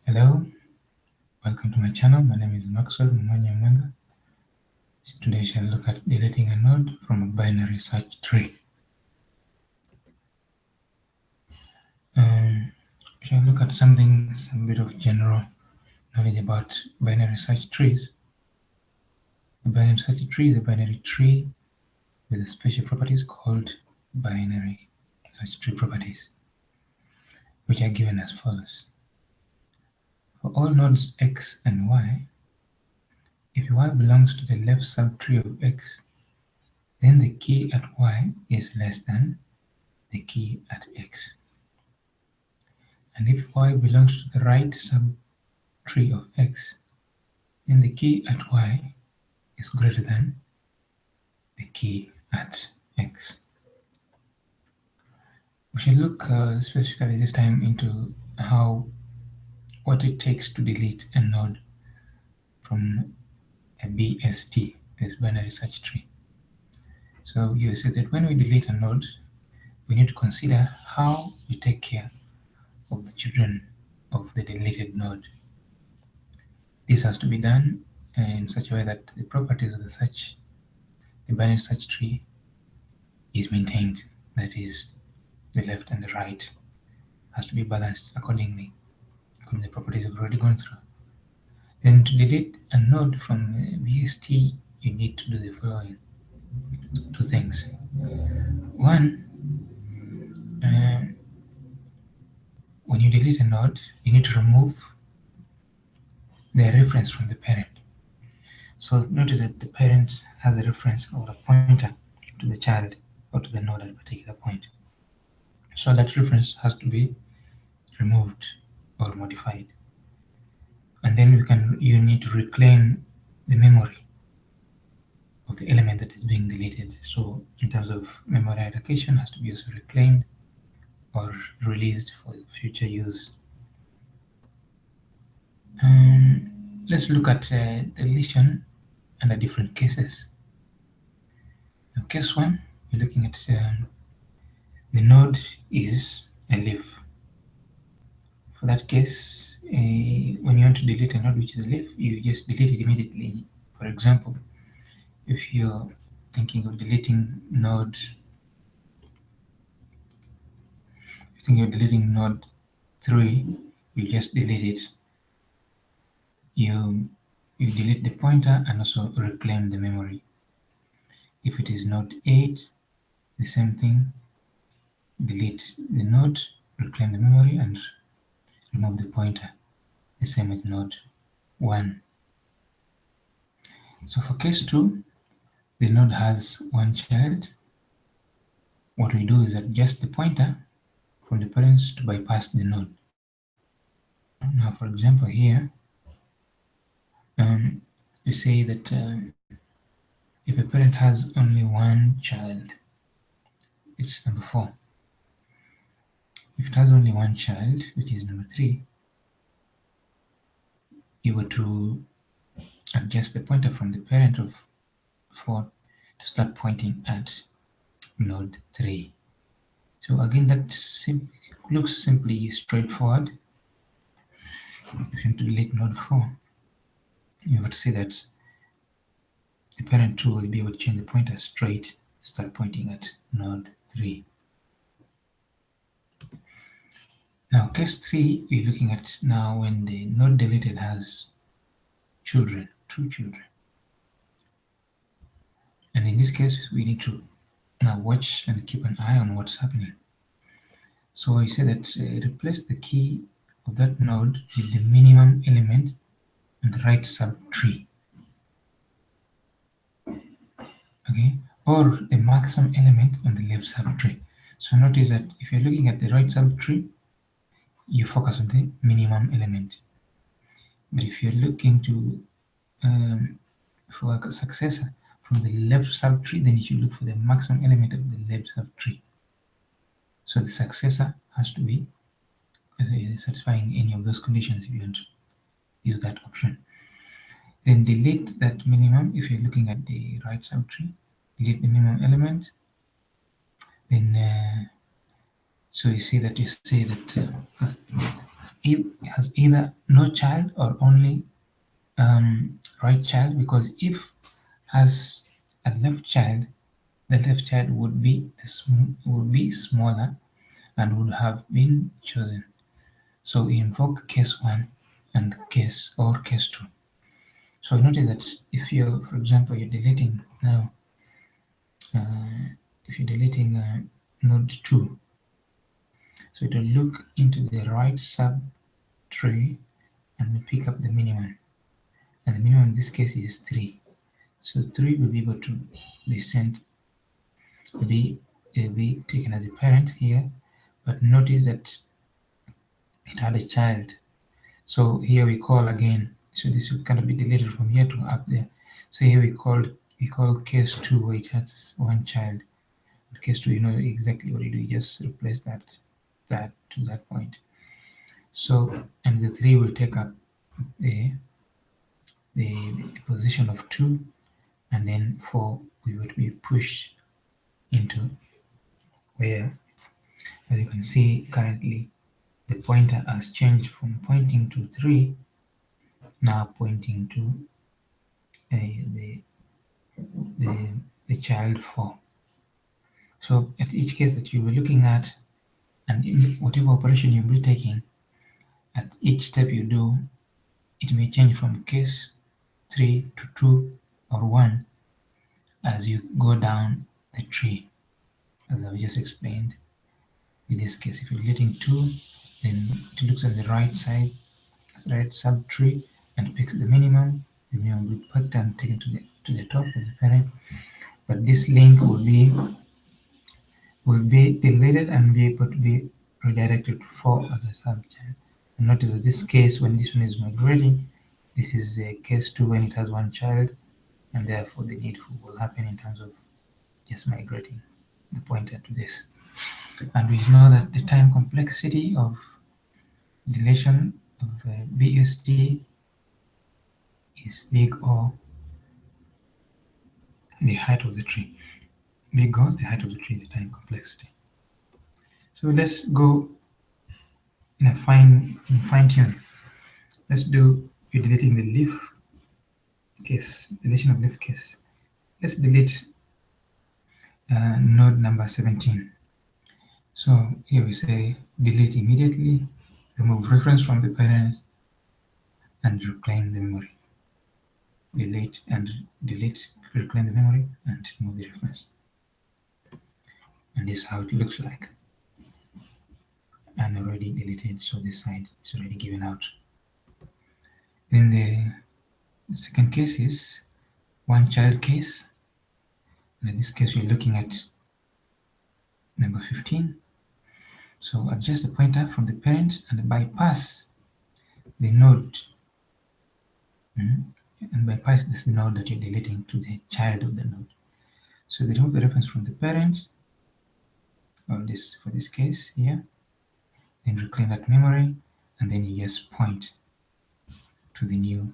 Hello, welcome to my channel. My name is Maxwell Mumanya. Today we shall look at deleting a node from a binary search tree. We shall look at some bit of general knowledge about binary search trees. A binary search tree is a binary tree with a special properties called binary search tree properties, which are given as follows. For all nodes x and y, if y belongs to the left subtree of x, then the key at y is less than the key at x. And if y belongs to the right subtree of x, then the key at y is greater than the key at x. We shall look specifically this time into what it takes to delete a node from a BST, this binary search tree. So you see that when we delete a node, we need to consider how we take care of the children of the deleted node. This has to be done in such a way that the properties of the binary search tree is maintained. That is, the left and the right has to be balanced accordingly, according to the properties we've already gone through. Then to delete a node from BST, you need to do the following two things. One, when you delete a node, you need to remove the reference from the parent. So notice that the parent has a reference or a pointer to the child or to the node at a particular point. So that reference has to be removed or modified. And then you need to reclaim the memory of the element that is being deleted. So in terms of memory allocation, has to be also reclaimed or released for future use. Let's look at deletion under different cases. Now, case one, we're looking at the node is a leaf. For that case, when you want to delete a node which is a leaf, you just delete it immediately. For example, if you're thinking of deleting node 3, you just delete it. You delete the pointer and also reclaim the memory. If it is node 8, the same thing, delete the node, reclaim the memory, and remove the pointer. The same with node 1. So for case 2, the node has one child. What we do is adjust the pointer from the parents to bypass the node. Now, for example, here, we say that if a parent has only one child, it's number 4. If it has only one child, which is number 3, you were to adjust the pointer from the parent of 4 to start pointing at node 3. So again, that looks simply straightforward. If you want to delete node 4, you have to see that the parent 2 will be able to change the pointer straight, start pointing at node 3. Now, case 3, we're looking at now when the node deleted has children, 2 children. And in this case, we need to now watch and keep an eye on what's happening. So we say that replace the key of that node with the minimum element on the right subtree. Okay, or the maximum element on the left subtree. So notice that if you're looking at the right subtree, you focus on the minimum element. But if you're looking to for a successor from the left subtree, then you should look for the maximum element of the left subtree. So the successor has to be satisfying any of those conditions if you want to use that option. Then delete that minimum if you're looking at the right subtree. Delete the minimum element. Then so you see that has either no child or only right child, because if has a left child, the left child would be smaller and would have been chosen. So we invoke case 1 and case 2. So notice that if you, for example, you're deleting now, uh, if you're deleting node 2, so it will look into the right subtree and will pick up the minimum. And the minimum in this case is 3. So 3 will be able to be sent, be taken as a parent here. But notice that it had a child. So here we call again. So this will kind of be deleted from here to up there. So here we call case 2 where it has one child. Case 2, you know exactly what you do. You just replace that to that point. So, and the 3 will take up the position of 2, and then 4 we would be pushed into where, as you can see currently, the pointer has changed from pointing to 3, now pointing to the, the, the child 4. So at each case that you were looking at, and in whatever operation you'll be taking, at each step you do, it may change from case 3 to 2 or 1 as you go down the tree, as I've just explained. In this case, if you're getting 2, then it looks at the right side, right subtree, and picks the minimum. The minimum will be picked and taken to the top as a parent. But this link will be deleted and be able to be redirected to 4 as a subchild. And notice that this case, when this one is migrating, this is a case 2 when it has one child, and therefore the needful will happen in terms of just migrating the pointer to this. And we know that the time complexity of deletion of BST is big O, the height of the tree. Big O, the height of the tree, the time complexity. So let's go in fine tune. Let's do deleting the leaf case, deletion of leaf case. Let's delete node number 17. So here we say delete immediately, remove reference from the parent, and reclaim the memory. Delete, reclaim the memory, and remove the reference. And this is how it looks like. And already deleted, so this side is already given out. Then the second case is one child case. And in this case, we're looking at number 15. So adjust the pointer from the parent and bypass the node. And bypass this node that you're deleting to the child of the node. So we remove the reference from the parent, or this for this case here, then reclaim that memory, and then you just point to the new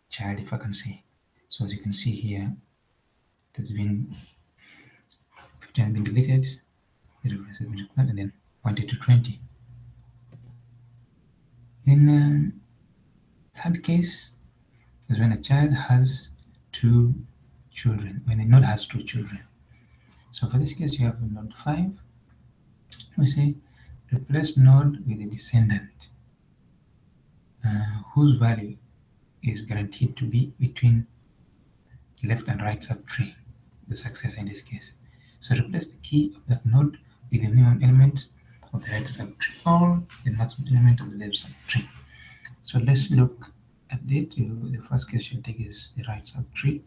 child, if I can say. So as you can see here, it has been 15 has been deleted, the reference has been reclaimed, and then pointed to 20. Then third case is when a child has 2 children, when a node has 2 children. So for this case, you have node 5. We say replace node with a descendant whose value is guaranteed to be between left and right subtree, the successor in this case. So replace the key of that node with the minimum element of the right subtree or the maximum element of the left subtree. So let's look at it. The first case you'll take is the right subtree,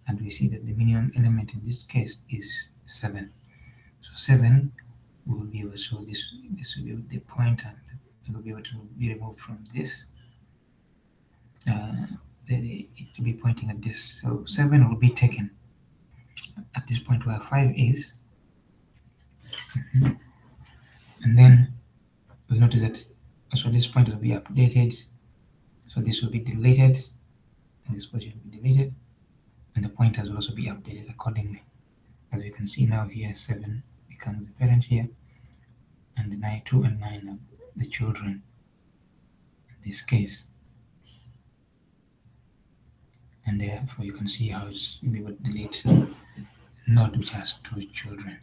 and we see that the minimum element in this case is 7. So 7 will be able to show this will be the pointer that will be able to be removed from this. It will be pointing at this. So 7 will be taken at this point where 5 is. And then we'll notice that so this point will be updated. So this will be deleted, and this position will be deleted, and the pointers will also be updated accordingly. As you can see now here, 7 becomes the parent here, and the 2 and 9 are the children in this case. And therefore you can see how you'll be able to delete a node which has two children.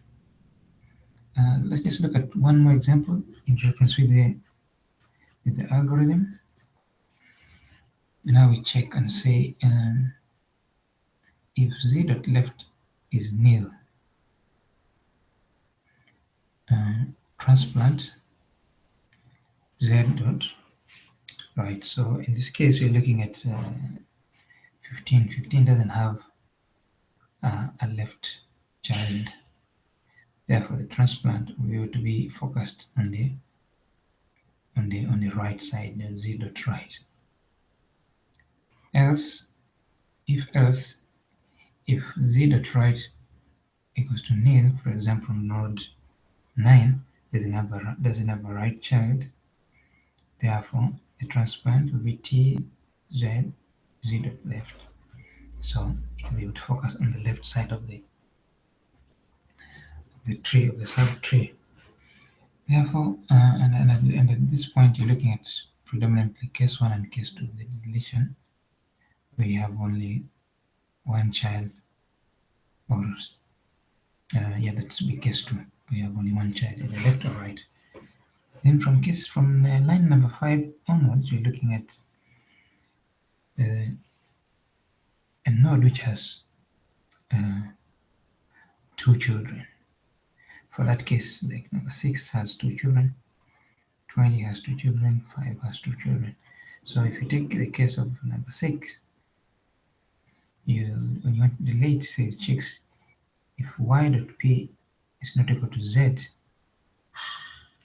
Let's just look at one more example in reference with the algorithm. Now we check and say if z.left is nil, transplant z dot right. So in this case we're looking at 15. 15 doesn't have a left child. Therefore, the transplant will be able to be focused on the right side, the z dot right. Else, if z dot right equals to nil, for example, node 9 doesn't have a right child. Therefore, the transplant will be t z z dot left. So it will be able to focus on the left side of the tree, of the subtree. Therefore, and at this point, you're looking at predominantly case 1 and case 2, the deletion. We have only one child, or yeah, that's be case 2. We have only one child, either left or right. Then from line number 5 onwards, you're looking at a node which has two children. For that case, like number 6 has two children, 20 has two children, 5 has two children. So if you take the case of number 6, when you want to delete, say it checks if y dot p is not equal to z,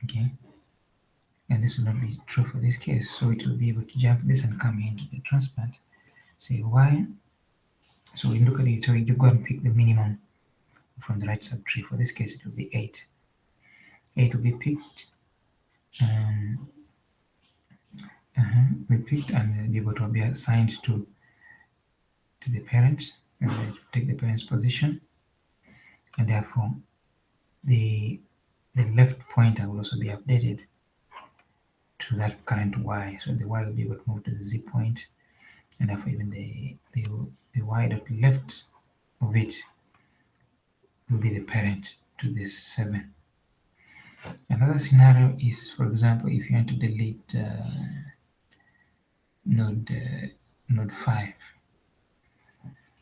okay, and this will not be true for this case, so it will be able to jump this and come into the transplant, say y. So we look at it, so you go and pick the minimum from the right subtree. For this case, it will be 8. 8 will be picked. We picked and be able to be assigned to the parent, and take the parent's position, and therefore the left pointer will also be updated to that current y. So the y will be able to move to the z point, and therefore even the y dot left of it will be the parent to this 7. Another scenario is, for example, if you want to delete node 5.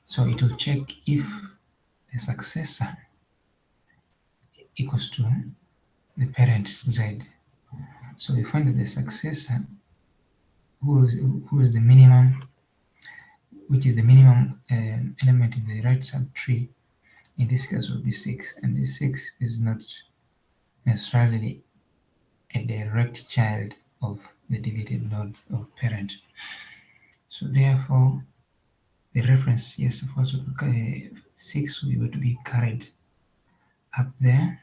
So it will check if the successor equals to the parent z. So we find that the successor, who is the minimum, which is the minimum element in the right subtree, in this case will be 6, and this 6 is not necessarily a direct child of the deleted node of parent. So therefore, the reference, yes, of course, 6 will be able to be carried up there,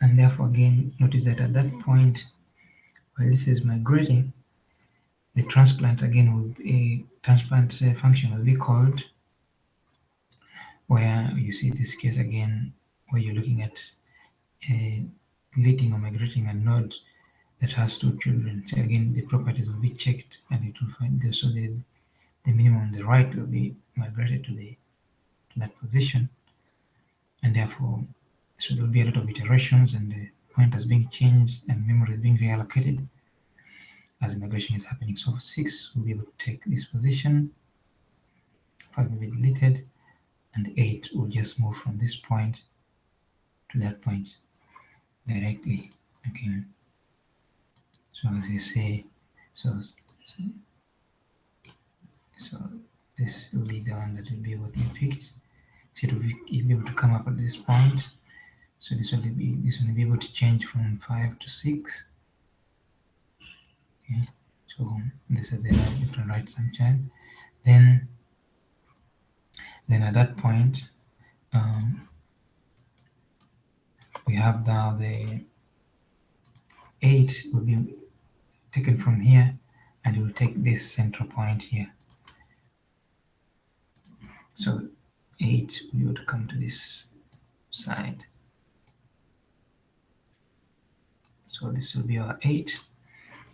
and therefore again notice that at that point, while this is migrating, the transplant again will be transplant function will be called, where you see this case again, where you're looking at deleting or migrating a node that has two children. So again, the properties will be checked, and it will find this, so the minimum on the right will be migrated to that position, and therefore, so there will be a lot of iterations, and the pointers being changed and memory is being reallocated as migration is happening. So 6 will be able to take this position, 5 will be deleted, and 8 will just move from this point to that point directly. Okay. So as I say, so this will be the one that will be able to be picked. So it will be able to come up at this point. So this will be able to change from 5 to 6. Okay. So this is the left and right subchild. Then at that point, we have now the 8 will be taken from here, and it will take this central point here. So 8 will be able to come to this side. So this will be our 8,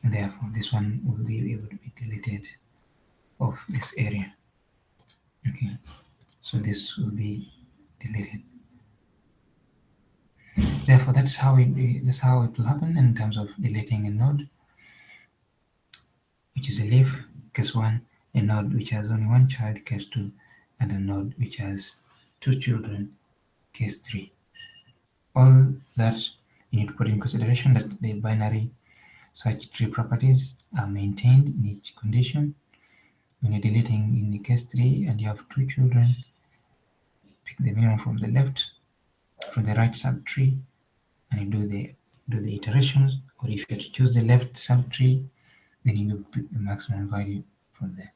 and therefore this one will be able to be deleted of this area. Okay, so this will be deleted. Therefore, that's how it will happen in terms of deleting a node, which is a leaf, case 1, a node which has only one child, case 2, and a node which has 2 children, case 3. All that you need to put in consideration that the binary search tree properties are maintained in each condition. When you're deleting in the case 3 and you have 2 children, pick the minimum from the right subtree, and you do the iterations. Or if you choose the left subtree, then you pick the maximum value from there.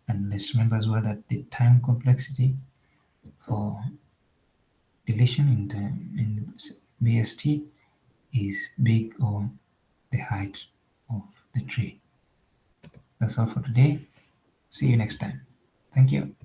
And let's remember as well that the time complexity for deletion in BST is big or the height of the tree. That's all for today. See you next time. Thank you.